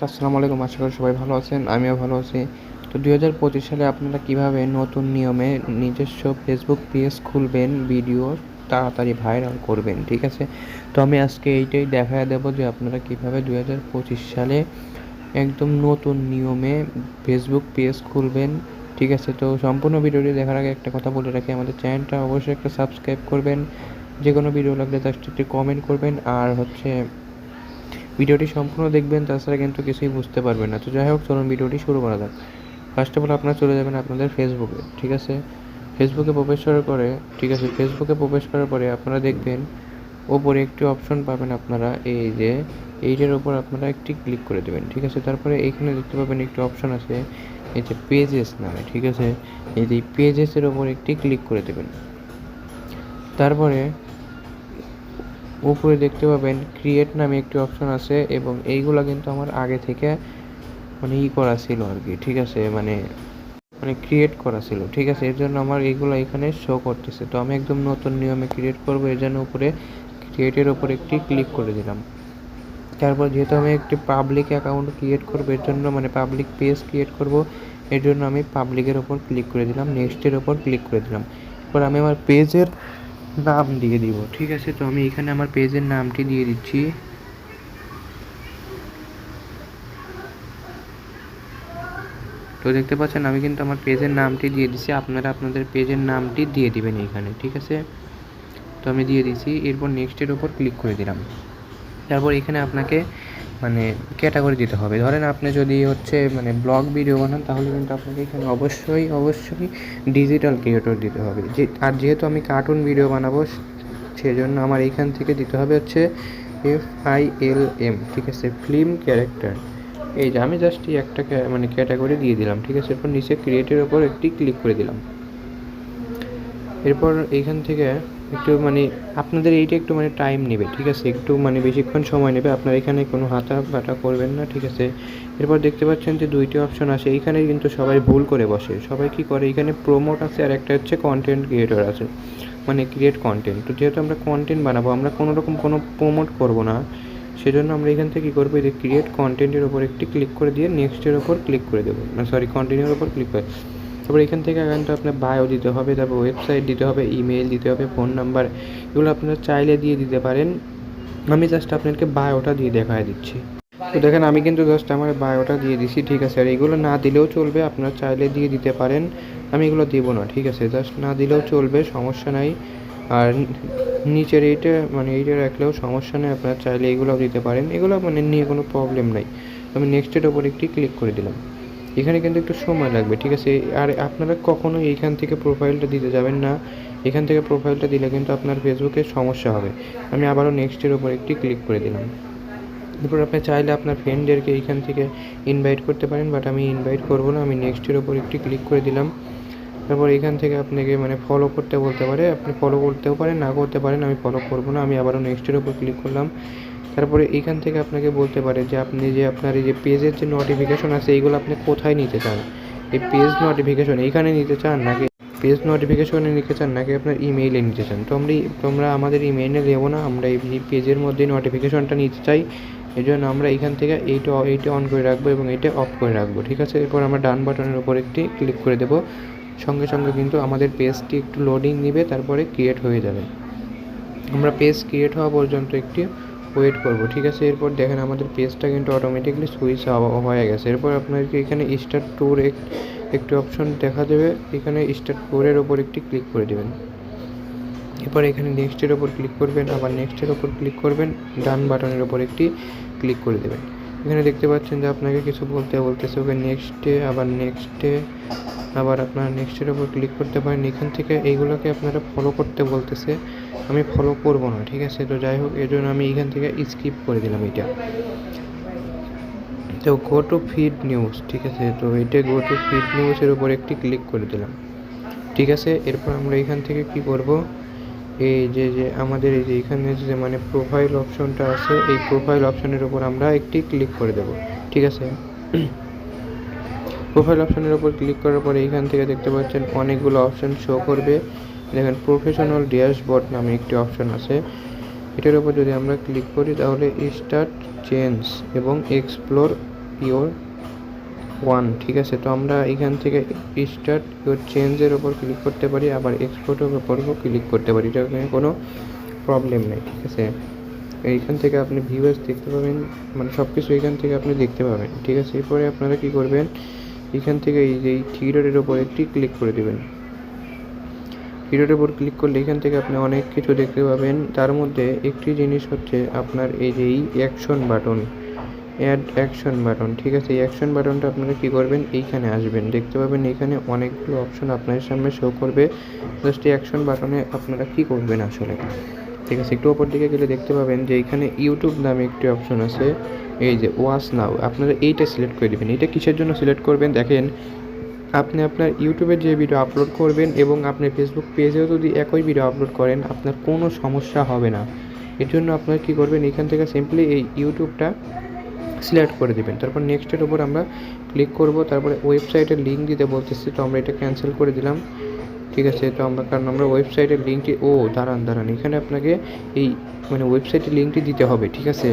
আসসালামু আলাইকুম। আশা করি সবাই ভালো আছেন। আমিও ভালো আছি। তো ২০২৫ সালে আপনারা কিভাবে নতুন নিয়মে নিজস্ব ফেসবুক পেজ খুলবেন, ভিডিও তাড়াতাড়ি ভাইরাল করবেন, ঠিক আছে? তো আমি আজকে এইটাই দেখায়া দেবো যে আপনারা কিভাবে ২০২৫ সালে একদম নতুন নিয়মে ফেসবুক পেজ খুলবেন, ঠিক আছে? তো সম্পূর্ণ ভিডিওটি দেখার আগে একটা কথা বলে রাখি, আমাদের চ্যানেলটা অবশ্যই একটা সাবস্ক্রাইব করবেন। যেকোনো ভিডিও লাগলে জাস্ট একটি কমেন্ট করবেন আর ভিডিওটি সম্পূর্ণ দেখবেন, তাছাড়া কিন্তু কিছুই বুঝতে পারবেন না। তো যাই হোক, চলুন ভিডিওটি শুরু করা যাক। ফার্স্ট অফ অল আপনারা চলে যাবেন আপনাদের ফেসবুকে, ঠিক আছে? ফেসবুকে প্রবেশ করার পরে, ঠিক আছে, ফেসবুকে প্রবেশ করার পরে আপনারা দেখবেন ওপরে একটি অপশন পাবেন আপনারা, এই যে এইটার ওপর আপনারা একটি ক্লিক করে দেবেন, ঠিক আছে? তারপরে এইখানে দেখতে পাবেন একটি অপশন আছে, এই যে পেজেস নামে, ঠিক আছে? এই যে পেজেসের ওপর একটি ক্লিক করে দেবেন। তারপরে উপরে দেখতে পাবেন ক্রিয়েট নামে একটি অপশন আছে এবং এইগুলা কিন্তু আমার আগে থেকে করা ছিল আর কি, ঠিক আছে? ক্রিয়েট করা ছিল, ঠিক আছে? এর জন্য আমার এইগুলো এখানে শো করতেছে। তো আমি একদম নতুন নিয়মে ক্রিয়েট করব, এর জন্য উপরে ক্রিয়েটের ওপর একটি ক্লিক করে দিলাম। তারপর যেহেতু আমি একটি পাবলিক অ্যাকাউন্ট ক্রিয়েট করবো, এর জন্য পাবলিক পেজ ক্রিয়েট করব, এর জন্য আমি পাবলিকের ওপর ক্লিক করে দিলাম, নেক্সটের ওপর ক্লিক করে দিলাম। এরপর আমি আমার পেজের নাম দিয়ে দিব, ঠিক আছে? তো আমি এখানে আমার পেজের নামটি দিয়ে দিচ্ছি। তো দেখতে পাচ্ছেন আমি কিন্তু আমার পেজের নামটি দিয়ে দিচ্ছি, আপনারা আপনাদের পেজের নামটি দিয়ে দিবেন এইখানে, ঠিক আছে? তো আমি দিয়ে দিচ্ছি। এরপর নেক্সটের ওপর ক্লিক করে দিলাম। তারপর এখানে আপনাকে ক্যাটাগরি দিতে হবে। ধরেন আপনি যদি ব্লগ ভিডিও বানান, তাহলে কিন্তু আপনাকে এখানে অবশ্যই ডিজিটাল ক্রিয়েটর দিতে হবে। আর যেহেতু আমি কার্টুন ভিডিও বানাবো, সেজন্য আমার এইখান থেকে দিতে হবে FILM, ঠিক আছে? Film character. এই যে আমি জাস্ট একটা ক্যাটাগরি দিয়ে দিলাম, ঠিক আছে? এরপর নিচে ক্রিয়েটের ওপর একটি ক্লিক করে দিলাম। এরপর এইখান থেকে একটু আপনাদের এইটা একটু টাইম নেবে, ঠিক আছে? একটু বেশিক্ষণ সময় নেবে। আপনারা এখানে কোনো হাতাবাটা করবেন না, ঠিক আছে? এরপর দেখতে পাচ্ছেন যে দুইটি অপশন আছে, এইখানে কিন্তু সবাই ভুল করে বসে। সবাই কী করে, এখানে প্রোমোট আছে আর একটা হচ্ছে কন্টেন্ট ক্রিয়েটর আছে, ক্রিয়েট কন্টেন্ট। তো যেহেতু আমরা কন্টেন্ট বানাবো, আমরা কোনো প্রোমোট করবো না, সেজন্য আমরা এখান থেকে কী করবো, এই যে ক্রিয়েট কন্টেন্টের ওপর একটি ক্লিক করে দিয়ে নেক্সটের ওপর ক্লিক করে দেবো, কন্টেন্টের ওপর ক্লিক করে। তারপর এখান থেকে কিন্তু আপনার বায়ো দিতে হবে, তারপর ওয়েবসাইট দিতে হবে, ইমেল দিতে হবে, ফোন নাম্বার, এগুলো আপনারা চাইলে দিয়ে দিতে পারেন। আমি জাস্ট আপনাদেরকে বায়োটা দিয়ে দেখায় দিচ্ছি। তো দেখেন আমি কিন্তু জাস্ট আমার বায়োটা দিয়ে দিছি, ঠিক আছে? আর এগুলো না দিলেও চলবে, আপনারা চাইলে দিয়ে দিতে পারেন। আমি এগুলো দেবো না, ঠিক আছে? জাস্ট না দিলেও চলবে, সমস্যা নাই। আর নিচের এইটা এইটা রাখলেও সমস্যা নেই, আপনারা চাইলে এগুলোও দিতে পারেন। এগুলো নিয়ে কোনো প্রবলেম নাই। আমি নেক্সটের ওপর একটি ক্লিক করে দিলাম। এখানে কিন্তু একটু সময় লাগবে, ঠিক আছে? আর আপনারা কখনোই এইখান থেকে প্রোফাইলটা দিতে যাবেন না। এখান থেকে প্রোফাইলটা দিলে কিন্তু আপনার ফেসবুকে সমস্যা হবে। আমি আবারও নেক্সটের ওপর একটি ক্লিক করে দিলাম। এরপর আপনি চাইলে আপনার ফ্রেন্ডদেরকে এইখান থেকে ইনভাইট করতে পারেন, বাট আমি ইনভাইট করবো না। আমি নেক্সটের ওপর একটি ক্লিক করে দিলাম। তারপর এখান থেকে আপনাকে ফলো করতে বলতে পারে, আপনি ফলো করতেও পারেন, না করতে পারেন। আমি ফলো করবো না, আমি আবারও নেক্সটের ওপর ক্লিক করলাম। তারপরে এইখান থেকে আপনাকে বলতে পারে যে আপনি আপনার এই যে পেজের যে নোটিফিকেশন আছে, এইগুলো আপনি কোথায় নিতে চান। এই পেজ নোটিফিকেশন এইখানে নিতে চান, নাকি পেজ নোটিফিকেশনে নিতে চান, নাকি আপনার ইমেইলে নিতে চান? তো তোমরা আমাদের ইমেইলে দেবো না, আমরা এই পেজের মধ্যে নোটিফিকেশনটা নিতে চাই। এই জন্য আমরা এইখান থেকে এইটা অন করে রাখবো এবং এইটা অফ করে রাখবো, ঠিক আছে? এরপর আমরা ডান বাটনের উপর একটি ক্লিক করে দেবো। সঙ্গে সঙ্গে কিন্তু আমাদের পেজটি একটু লোডিং নেবে, তারপরে ক্রিয়েট হয়ে যাবে। আমরা পেজ ক্রিয়েট হওয়া পর্যন্ত একটি ওয়েট করব, ঠিক আছে? এরপর দেখেন আমাদের পেজটা কিন্তু অটোমেটিকলি সুইচ হয়ে গেছে। এরপর আপনাদেরকে এখানে স্টার্ট ট্যুর একটি অপশন দেখা দেবে, এখানে স্টার্ট ট্যুরের ওপর একটি ক্লিক করে দেবেন। এরপর এখানে নেক্সটের ওপর ক্লিক করবেন, আবার নেক্সটের ওপর ক্লিক করবেন, ডান বাটনের ওপর একটি ক্লিক করে দেবেন। এখানে দেখতে পাচ্ছেন যে আপনাকে কিছু বলতেছে, ওকে নেক্সটে, আবার আপনারা নেক্সটের ওপর ক্লিক করতে পারেন। এখান থেকে এইগুলোকে আপনারা ফলো করতে বলতেছে, আমি ফলো করব না, ঠিক আছে? তো যাই হোক, এর জন্য আমি এখান থেকে স্কিপ করে দিলাম এটা। তো গো টু ফিড নিউজ, ঠিক আছে? তো এটা গো টু ফিড নিউজের উপর একটি ক্লিক করে দিলাম, ঠিক আছে? এরপর আমরা এখান থেকে কি করব, এই যে আমাদের এই যে এখানে যে প্রোফাইল অপশনটা আছে, এই প্রোফাইল অপশনের উপর আমরা একটি ক্লিক করে দেব, ঠিক আছে? প্রোফাইল অপশনের উপর ক্লিক করার পরে এখান থেকে দেখতে পাচ্ছেন অনেকগুলো অপশন শো করবে। দেখেন প্রফেশনাল ড্যাশবোর্ড নামে একটি অপশন আছে, এটার উপর যদি আমরা ক্লিক করি তাহলে স্টার্ট চেঞ্জ এবং এক্সপ্লোর ইওর ওয়ান, ঠিক আছে। তো আমরা এখান থেকে স্টার্ট ইওর চেঞ্জের ওপর ক্লিক করতে পারি, আবার এক্সপোর্টের ওপরও ক্লিক করতে পারি, এটা কোনো প্রবলেম নেই, ঠিক আছে। এইখান থেকে আপনি ভিউয়ার্স দেখতে পাবেন, মানে সব কিছু এখান থেকে আপনি দেখতে পাবেন, ঠিক আছে। এরপরে আপনারা কী করবেন, এখান থেকে এই যে থ্রি ডটের ওপর একটি ক্লিক করে দেবেন। থ্রি ডটের ওপর ক্লিক করলে এখান থেকে আপনি অনেক কিছু দেখতে পাবেন। তার মধ্যে একটি জিনিস হচ্ছে আপনার এই যে এই action button, add action button, ঠিক আছে। এই অ্যাকশন বাটনটা আপনারা কী করবেন, এইখানে আসবেন, দেখতে পাবেন এখানে অনেকগুলো অপশন আপনার সামনে শো করবে। জাস্ট এই অ্যাকশন বাটনে আপনারা কী করবেন আসলে, ঠিক আছে। একটু ওপর দিকে গেলে দেখতে পাবেন যে এখানে ইউটিউব নামে একটি অপশন আছে, এই যে ওয়াচ নাও, আপনারা এইটা সিলেক্ট করে দেবেন। এটা কিসের জন্য সিলেক্ট করবেন দেখেন, আপনি আপনার ইউটিউবে যে ভিডিও আপলোড করবেন এবং আপনি ফেসবুক পেজেও যদি একই ভিডিও আপলোড করেন, আপনার কোনো সমস্যা হবে না। এর জন্য আপনারা কী করবেন, এখান থেকে সিম্পলি এই ইউটিউবটা সিলেক্ট করে দেবেন। তারপর নেক্সটের উপর আমরা ক্লিক করব। তারপরে ওয়েবসাইটের লিঙ্ক দিতে বলতেছি, তো আমরা এটা ক্যান্সেল করে দিলাম, ঠিক আছে। তো কারণ আমরা ওয়েবসাইটের লিঙ্কটি দাঁড়ান এখানে আপনাকে এই মানে ওয়েবসাইটের লিঙ্কটি দিতে হবে, ঠিক আছে।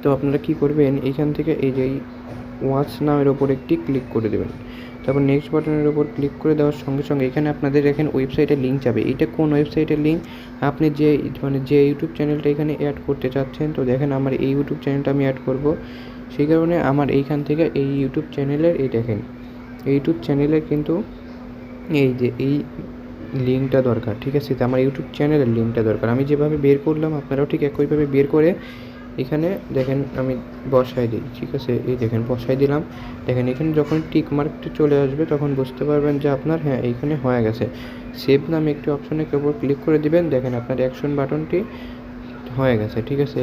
তো আপনারা কী করবেন, এইখান থেকে এই যে ওয়াচ নাও এর ওপর একটি ক্লিক করে দেবেন। তারপর নেক্সট বাটনের ওপর ক্লিক করে দেওয়ার সঙ্গে সঙ্গে এখানে আপনাদের এখানে ওয়েবসাইটের লিঙ্ক যাবে। এটা কোন ওয়েবসাইটের লিঙ্ক, আপনি যে ইউটিউব চ্যানেলটা এখানে অ্যাড করতে চাচ্ছেন। তো দেখেন আমার এই ইউটিউব চ্যানেলটা আমি অ্যাড করব, সেই কারণে আমার এইখান থেকে এই ইউটিউব চ্যানেলের এই দেখেন ইউটিউব চ্যানেলের কিন্তু এই যে এই লিঙ্কটা দরকার, ঠিক আছে। তো আমার ইউটিউব চ্যানেলের লিঙ্কটা দরকার। আমি যেভাবে বের করলাম আপনারাও ঠিক একইভাবে বের করে এখানে দেখেন আমি বসাই দিই, ঠিক আছে। এই দেখেন বসাই দিলাম, দেখেন এখানে যখন টিক মার্কটি চলে আসবে তখন বুঝতে পারবেন যে আপনার এইখানে হয়ে গেছে। সেভ নামে একটি অপশনে কেবল ক্লিক করে দিবেন, দেখেন আপনার অ্যাকশন বাটনটি হয়ে গেছে, ঠিক আছে।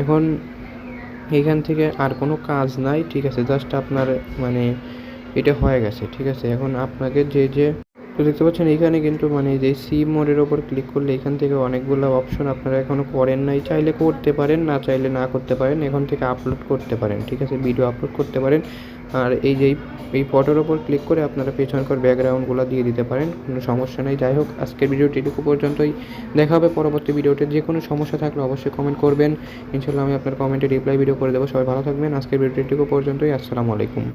এখন এইখান থেকে আর কোনো কাজ নাই, ঠিক আছে। জাস্ট আপনার মানে এটা হয়ে গেছে, ঠিক আছে। এখন আপনাকে তো দেখতে পাচ্ছেন এইখানে কিন্তু মানে যে সি মোডের ওপর ক্লিক করলে এখান থেকে অনেকগুলো অপশন আপনারা এখনও করেন নাই, চাইলে করতে পারেন, না চাইলে না করতে পারেন। এখান থেকে আপলোড করতে পারেন, ঠিক আছে, ভিডিও আপলোড করতে পারেন। আর এই ফটোর ওপর ক্লিক করে আপনারা পেছনকার ব্যাকগ্রাউন্ডগুলো দিয়ে দিতে পারেন, কোনো সমস্যা নেই। যাই হোক, আজকের ভিডিওটি এটুকু পর্যন্তই, দেখা হবে পরবর্তী ভিডিওতে। যে কোনো সমস্যা থাকলে অবশ্যই কমেন্ট করবেন, ইনশাল্লাহ আমি আপনার কমেন্টে রিপ্লাই ভিডিও করে দেবো। সবাই ভালো থাকবেন। আজকের ভিডিওটি এটুকু পর্যন্তই। আসসালামু আলাইকুম।